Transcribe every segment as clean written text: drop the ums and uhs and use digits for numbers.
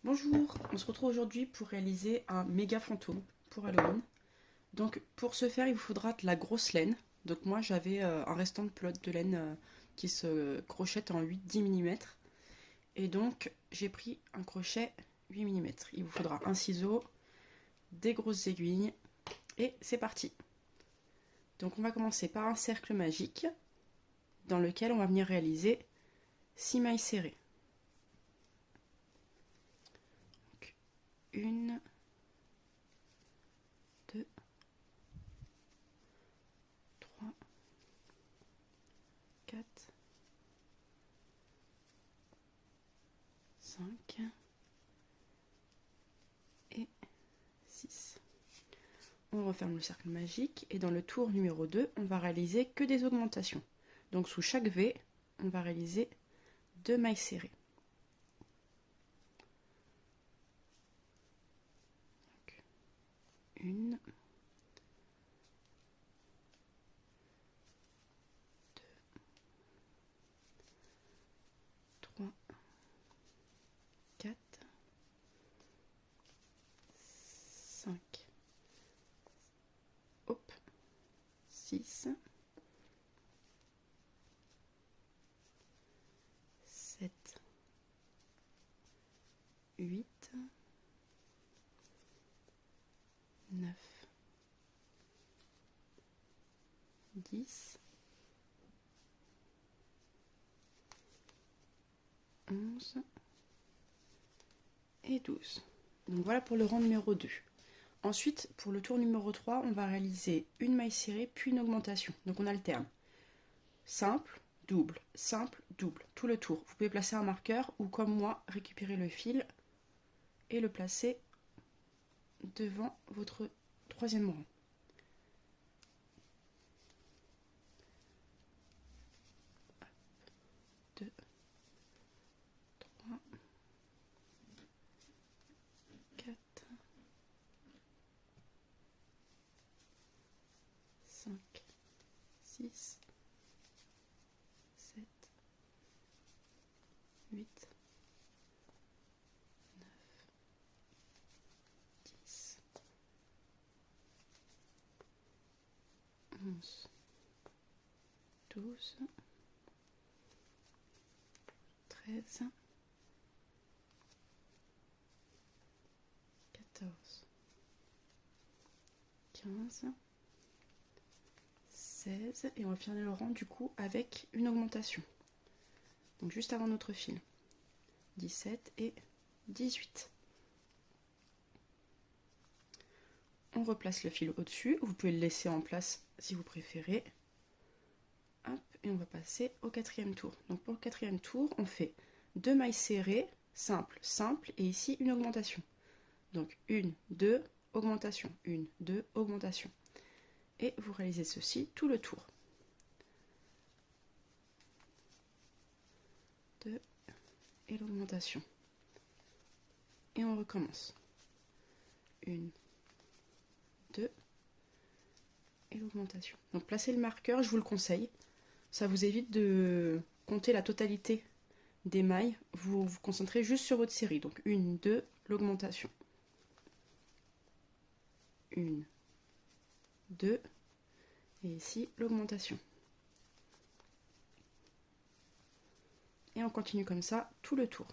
Bonjour, on se retrouve aujourd'hui pour réaliser un méga fantôme pour Halloween. Donc pour ce faire, il vous faudra de la grosse laine. Donc moi j'avais un restant de pelote de laine qui se crochette en 8-10 mm. Et donc j'ai pris un crochet 8 mm. Il vous faudra un ciseau, des grosses aiguilles et c'est parti. Donc on va commencer par un cercle magique dans lequel on va venir réaliser 6 mailles serrées. Donc, 1, 2, 3, 4, 5 et 6. On referme le cercle magique et dans le tour numéro 2, on va réaliser que des augmentations. Donc sous chaque V, on va réaliser 2 mailles serrées. Donc, 1, 2, 3, 4, 5, hop, 6, 7, 8, 9, 10, 11 et 12. Donc voilà pour le rang numéro 2. Ensuite, pour le tour numéro 3, on va réaliser une maille serrée puis une augmentation. Donc on alterne. Simple, double, tout le tour. Vous pouvez placer un marqueur ou comme moi, récupérer le fil et le placer devant votre troisième rang. 2, 3, 4, 5, 6, 7, 8, 9, 10, 11, 12, 13, 14, 15, 16 et on va finir le rang du coup avec une augmentation. Donc juste avant notre fil. 17 et 18. On replace le fil au-dessus, vous pouvez le laisser en place si vous préférez. Hop, et on va passer au quatrième tour. Donc pour le quatrième tour, on fait 2 mailles serrées, simple, et ici une augmentation. Donc 1, 2, augmentation, 1, 2, augmentation. Et vous réalisez ceci tout le tour. 2 et l'augmentation. Et on recommence. 1, 2 et l'augmentation. Donc placez le marqueur, je vous le conseille. Ça vous évite de compter la totalité des mailles. Vous vous concentrez juste sur votre série. Donc 1, 2, l'augmentation. 1, 2 et ici l'augmentation. Et on continue comme ça tout le tour.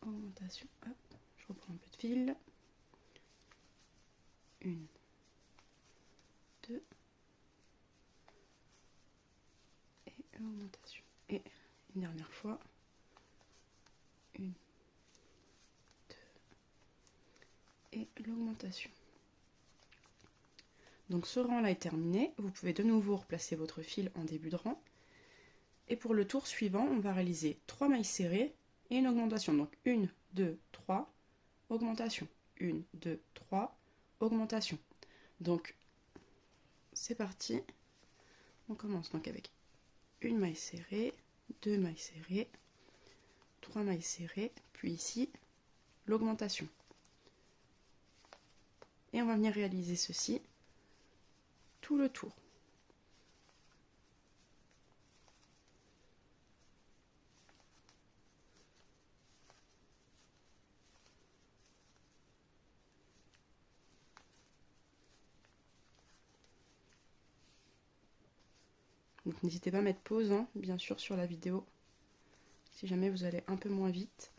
Augmentation, hop, je reprends un peu de fil. 1, 2 et augmentation. Et une dernière fois. 1, 2 et l'augmentation. Donc ce rang là est terminé. Vous pouvez de nouveau replacer votre fil en début de rang. Et pour le tour suivant, on va réaliser 3 mailles serrées et une augmentation. Donc 1, 2, 3, augmentation. 1, 2, 3, augmentation. Donc c'est parti. On commence donc avec une maille serrée, 2 mailles serrées, 3 mailles serrées, puis ici l'augmentation. Et on va venir réaliser ceci tout le tour. Donc n'hésitez pas à mettre pause, hein, bien sûr, sur la vidéo, si jamais vous allez un peu moins vite.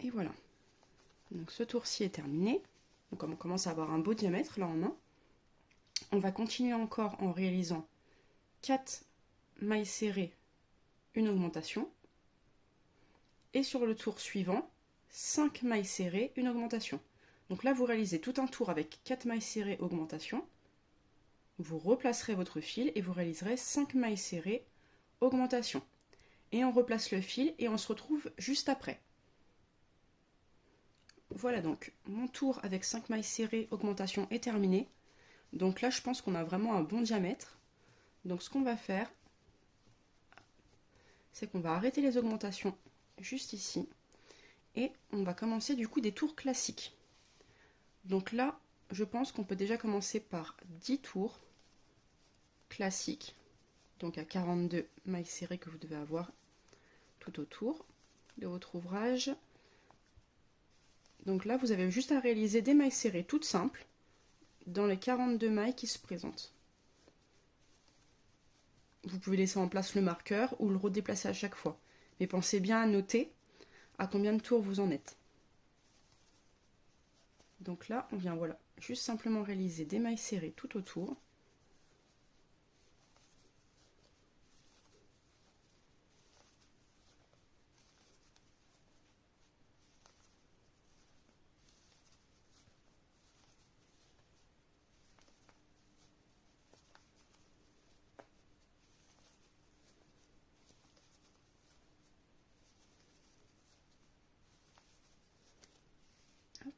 Et voilà. Donc ce tour-ci est terminé. Donc on commence à avoir un beau diamètre là en main. On va continuer encore en réalisant 4 mailles serrées, une augmentation. Et sur le tour suivant, 5 mailles serrées, une augmentation. Donc là, vous réalisez tout un tour avec 4 mailles serrées, augmentation. Vous replacerez votre fil et vous réaliserez 5 mailles serrées, augmentation. Et on replace le fil et on se retrouve juste après. Voilà donc, mon tour avec 5 mailles serrées, augmentation est terminé. Donc là, je pense qu'on a vraiment un bon diamètre. Donc ce qu'on va faire, c'est qu'on va arrêter les augmentations juste ici. Et on va commencer du coup des tours classiques. Donc là, je pense qu'on peut déjà commencer par 10 tours classiques. Donc à 42 mailles serrées que vous devez avoir tout autour de votre ouvrage. Donc là, vous avez juste à réaliser des mailles serrées toutes simples dans les 42 mailles qui se présentent. Vous pouvez laisser en place le marqueur ou le redéplacer à chaque fois. Mais pensez bien à noter à combien de tours vous en êtes. Donc là, on vient voilà, juste simplement réaliser des mailles serrées tout autour. Hop.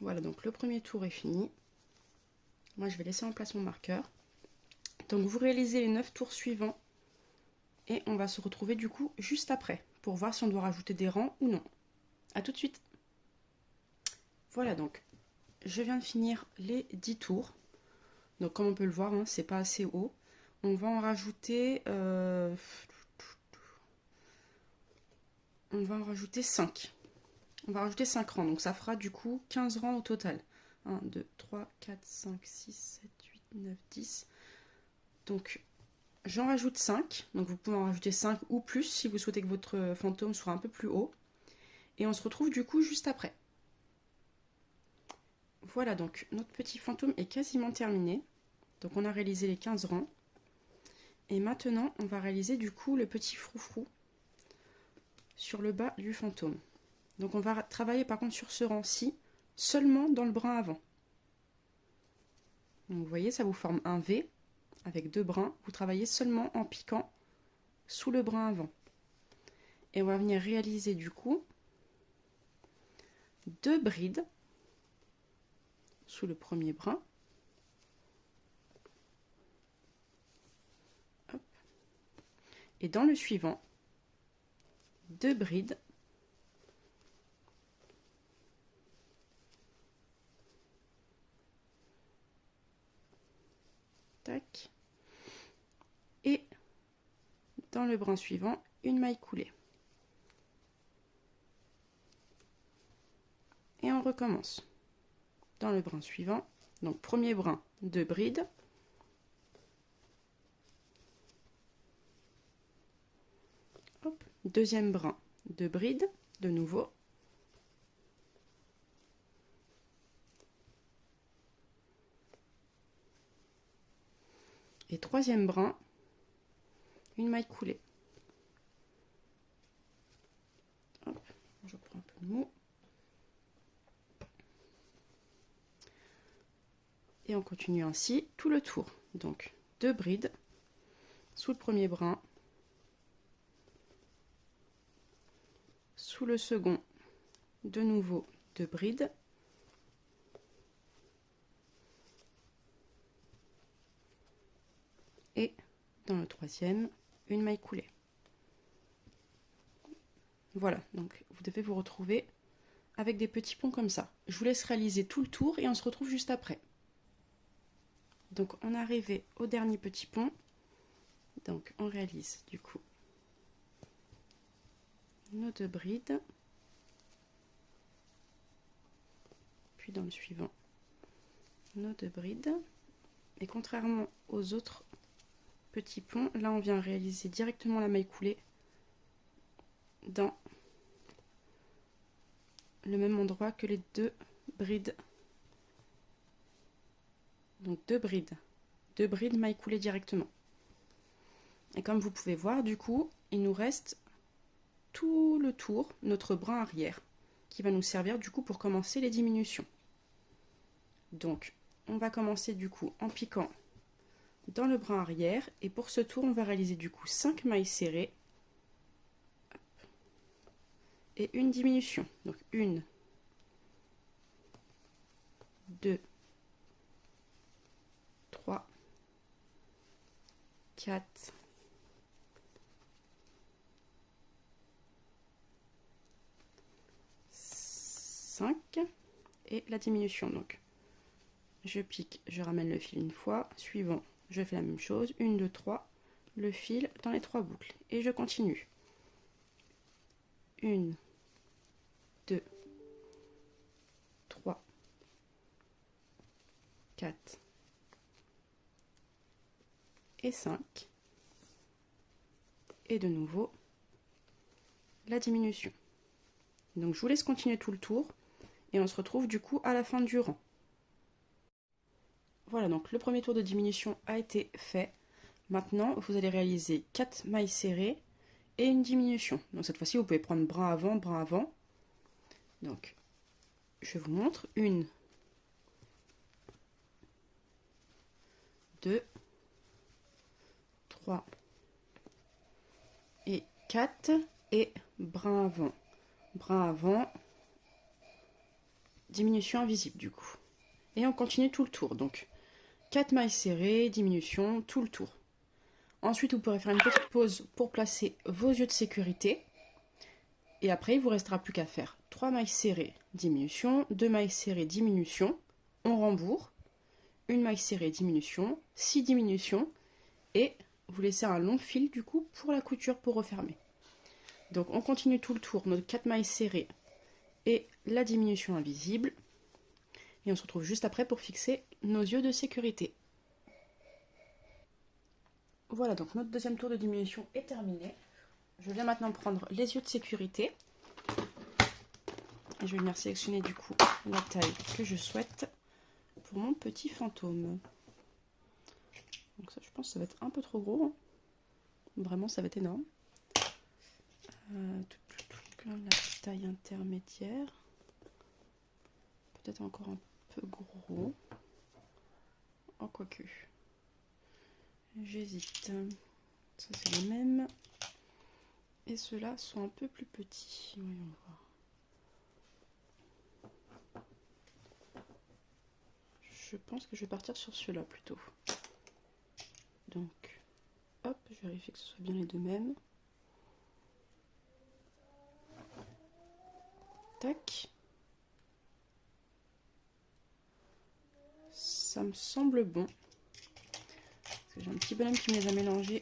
Voilà, donc le premier tour est fini. Moi, je vais laisser en place mon marqueur. Donc vous réalisez les 9 tours suivants et on va se retrouver du coup juste après pour voir si on doit rajouter des rangs ou non. A tout de suite. Voilà donc, je viens de finir les 10 tours. Donc comme on peut le voir, hein, c'est pas assez haut. On va en rajouter... on va en rajouter 5. On va rajouter 5 rangs, donc ça fera du coup 15 rangs au total. 1, 2, 3, 4, 5, 6, 7, 8, 9, 10. Donc j'en rajoute 5. Donc vous pouvez en rajouter 5 ou plus si vous souhaitez que votre fantôme soit un peu plus haut. Et on se retrouve du coup juste après. Voilà, donc notre petit fantôme est quasiment terminé. Donc on a réalisé les 15 rangs. Et maintenant, on va réaliser du coup le petit froufrou sur le bas du fantôme. Donc on va travailler par contre sur ce rang-ci, seulement dans le brin avant. Donc vous voyez, ça vous forme un V avec 2 brins. Vous travaillez seulement en piquant sous le brin avant. Et on va venir réaliser du coup 2 brides sous le premier brin. Hop. Et dans le suivant, 2 brides tac, et dans le brin suivant, une maille coulée. Et on recommence. Dans le brin suivant, donc premier brin, 2 brides. Hop. Deuxième brin, 2 brides, de nouveau. Et troisième brin, une maille coulée. Hop, je prends un peu de mou. Et on continue ainsi tout le tour. Donc 2 brides sous le premier brin, sous le second, de nouveau 2 brides, et dans le troisième, une maille coulée. Voilà, donc vous devez vous retrouver avec des petits ponts comme ça. Je vous laisse réaliser tout le tour et on se retrouve juste après. Donc on est arrivé au dernier petit pont. Donc on réalise du coup nos 2 brides. Puis dans le suivant, nos 2 brides. Et contrairement aux autres petits ponts, là on vient réaliser directement la maille coulée dans le même endroit que les 2 brides. Donc 2 brides maille coulée directement. Et comme vous pouvez voir, du coup, il nous reste tout le tour, notre brin arrière, qui va nous servir du coup pour commencer les diminutions. Donc, on va commencer du coup en piquant dans le brin arrière, et pour ce tour, on va réaliser du coup 5 mailles serrées et une diminution. Donc 1, 2, 3, 4, 5 et la diminution. Donc je pique, je ramène le fil une fois, suivant, je fais la même chose, 1, 2, 3, le fil dans les 3 boucles et je continue. 1, 2, 3, 4 et 5 et de nouveau la diminution. Donc je vous laisse continuer tout le tour et on se retrouve du coup à la fin du rang. Voilà, donc le premier tour de diminution a été fait. Maintenant vous allez réaliser 4 mailles serrées et une diminution. Donc cette fois-ci vous pouvez prendre brin avant, brin avant. Donc je vous montre. 1, 2, 3 et 4 et brin avant, diminution invisible du coup. Et on continue tout le tour. Donc 4 mailles serrées, diminution, tout le tour. Ensuite, vous pourrez faire une petite pause pour placer vos yeux de sécurité. Et après, il ne vous restera plus qu'à faire 3 mailles serrées, diminution, 2 mailles serrées, diminution, on rembourre, 1 maille serrée, diminution, 6 diminutions, et vous laissez un long fil du coup pour la couture pour refermer. Donc on continue tout le tour, nos 4 mailles serrées et la diminution invisible. Et on se retrouve juste après pour fixer nos yeux de sécurité. Voilà, donc notre deuxième tour de diminution est terminé. Je viens maintenant prendre les yeux de sécurité. Et je vais venir sélectionner du coup la taille que je souhaite pour mon petit fantôme. Donc ça, je pense que ça va être un peu trop gros. Hein. Vraiment, ça va être énorme. La taille intermédiaire. Peut-être encore un peu gros. Oh, quoique. J'hésite. Ça, c'est les mêmes. Et ceux-là sont un peu plus petits. Voyons voir. Je pense que je vais partir sur ceux-là plutôt. Donc, hop, je vérifie que ce soit bien les deux mêmes. Tac. Ça me semble bon. Parce que j'ai un petit bonhomme qui me les a mélangés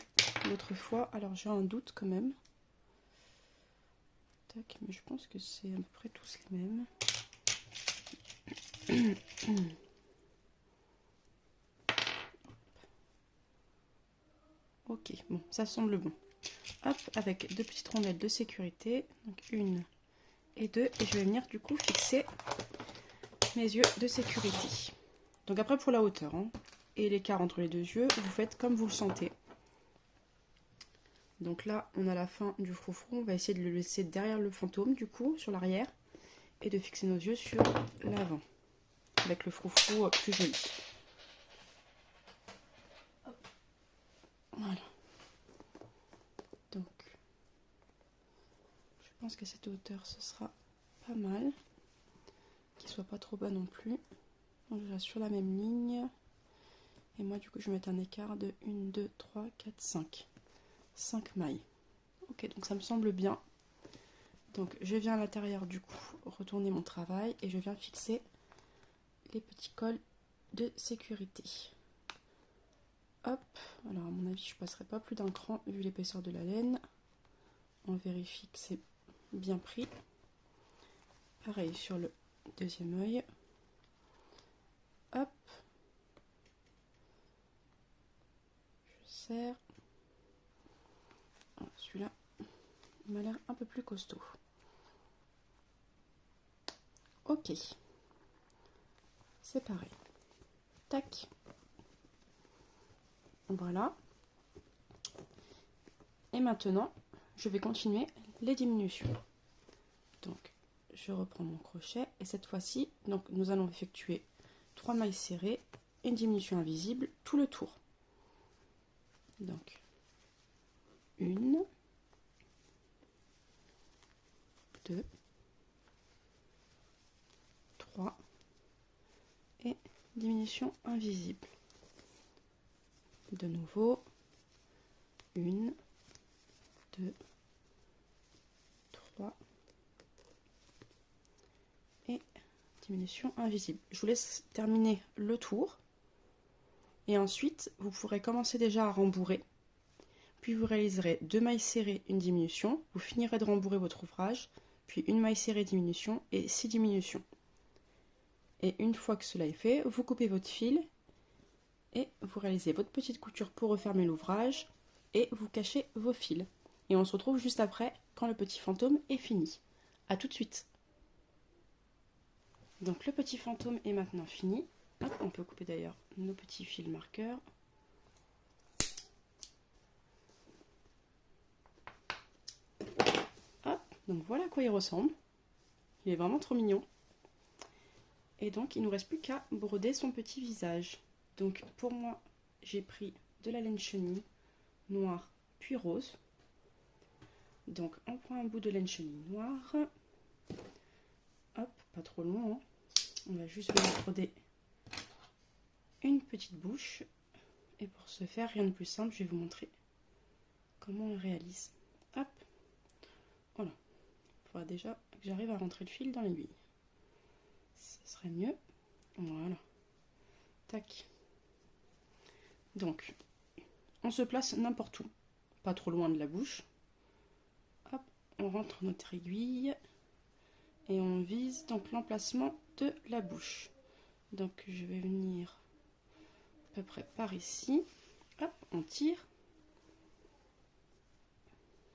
l'autre fois. Alors j'ai un doute quand même. Tac, mais je pense que c'est à peu près tous les mêmes. Ok, bon, ça semble bon. Hop, avec 2 petites rondelles de sécurité. Donc 1 et 2. Et je vais venir du coup fixer mes yeux de sécurité. Donc après pour la hauteur hein, et l'écart entre les deux yeux, vous faites comme vous le sentez. Donc là, on a la fin du froufrou. On va essayer de le laisser derrière le fantôme du coup, sur l'arrière. Et de fixer nos yeux sur l'avant. Avec le froufrou plus joli. pense qu'à cette hauteur ce sera pas mal, qu'il soit pas trop bas non plus. Donc je reste sur la même ligne, et moi du coup je vais mettre un écart de 1, 2, 3, 4, 5 mailles. Ok, donc ça me semble bien. Donc je viens à l'intérieur du coup retourner mon travail et je viens fixer les petits cols de sécurité. Hop, alors à mon avis je passerai pas plus d'un cran vu l'épaisseur de la laine. On vérifie que c'est bien pris. Pareil sur le deuxième œil. Hop, je serre. Celui-là il m'a l'air un peu plus costaud. Ok, c'est pareil. Tac. Voilà. Et maintenant, je vais continuer les diminutions. Donc, je reprends mon crochet et cette fois-ci, donc nous allons effectuer 3 mailles serrées, une diminution invisible, tout le tour. Donc, 1, 2, 3 et diminution invisible. De nouveau, 1, 2, 3 et diminution invisible. Je vous laisse terminer le tour et ensuite vous pourrez commencer déjà à rembourrer. Puis vous réaliserez 2 mailles serrées, une diminution, vous finirez de rembourrer votre ouvrage, puis une maille serrée, diminution et 6 diminutions. Et une fois que cela est fait, vous coupez votre fil et vous réalisez votre petite couture pour refermer l'ouvrage et vous cachez vos fils. Et on se retrouve juste après quand le petit fantôme est fini. A tout de suite. Donc le petit fantôme est maintenant fini. Hop, on peut couper d'ailleurs nos petits fils marqueurs. Hop, donc voilà à quoi il ressemble. Il est vraiment trop mignon. Et donc il ne nous reste plus qu'à broder son petit visage. Donc pour moi, j'ai pris de la laine chenille noire puis rose. Donc on prend un bout de laine chenille noire. Hop, pas trop long, hein. On va juste venir broder une petite bouche. Et pour ce faire, rien de plus simple, je vais vous montrer comment on réalise. Hop, voilà. Il faudra déjà que j'arrive à rentrer le fil dans l'aiguille. Ce serait mieux. Voilà. Tac. Donc, on se place n'importe où, pas trop loin de la bouche. Hop, on rentre notre aiguille et on vise donc l'emplacement de la bouche. Donc, je vais venir à peu près par ici. Hop, on tire.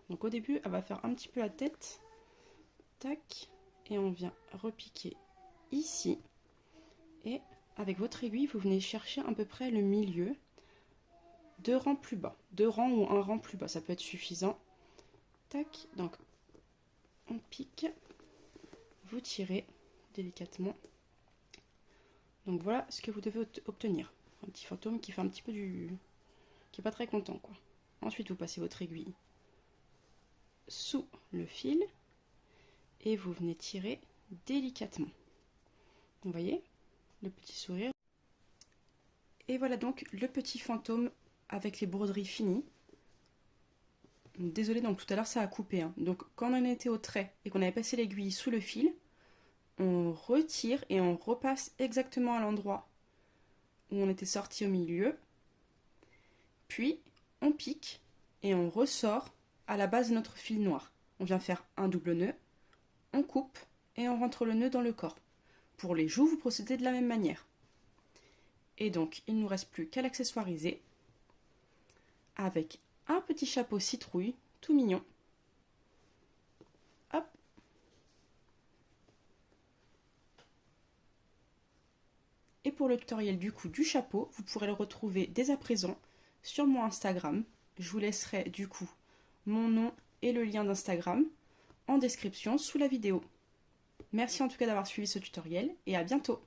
Donc, au début, elle va faire un petit peu la tête. Tac, et on vient repiquer ici. Et avec votre aiguille, vous venez chercher à peu près le milieu. 2 rangs plus bas, 2 rangs ou 1 rang plus bas, ça peut être suffisant. Tac, donc on pique, vous tirez délicatement. Donc voilà ce que vous devez obtenir. Un petit fantôme qui fait un petit peu qui est pas très content, quoi. Ensuite, vous passez votre aiguille sous le fil et vous venez tirer délicatement. Vous voyez le petit sourire. Et voilà donc le petit fantôme avec les broderies finies. Désolée, donc tout à l'heure ça a coupé. Hein. Donc quand on était au trait et qu'on avait passé l'aiguille sous le fil, on retire et on repasse exactement à l'endroit où on était sorti au milieu. Puis on pique et on ressort à la base de notre fil noir. On vient faire un double nœud, on coupe et on rentre le nœud dans le corps. Pour les joues, vous procédez de la même manière. Et donc il ne nous reste plus qu'à l'accessoiriser avec un petit chapeau citrouille, tout mignon. Hop. Et pour le tutoriel du coup du chapeau, vous pourrez le retrouver dès à présent sur mon Instagram. Je vous laisserai du coup mon nom et le lien d'Instagram en description sous la vidéo. Merci en tout cas d'avoir suivi ce tutoriel et à bientôt.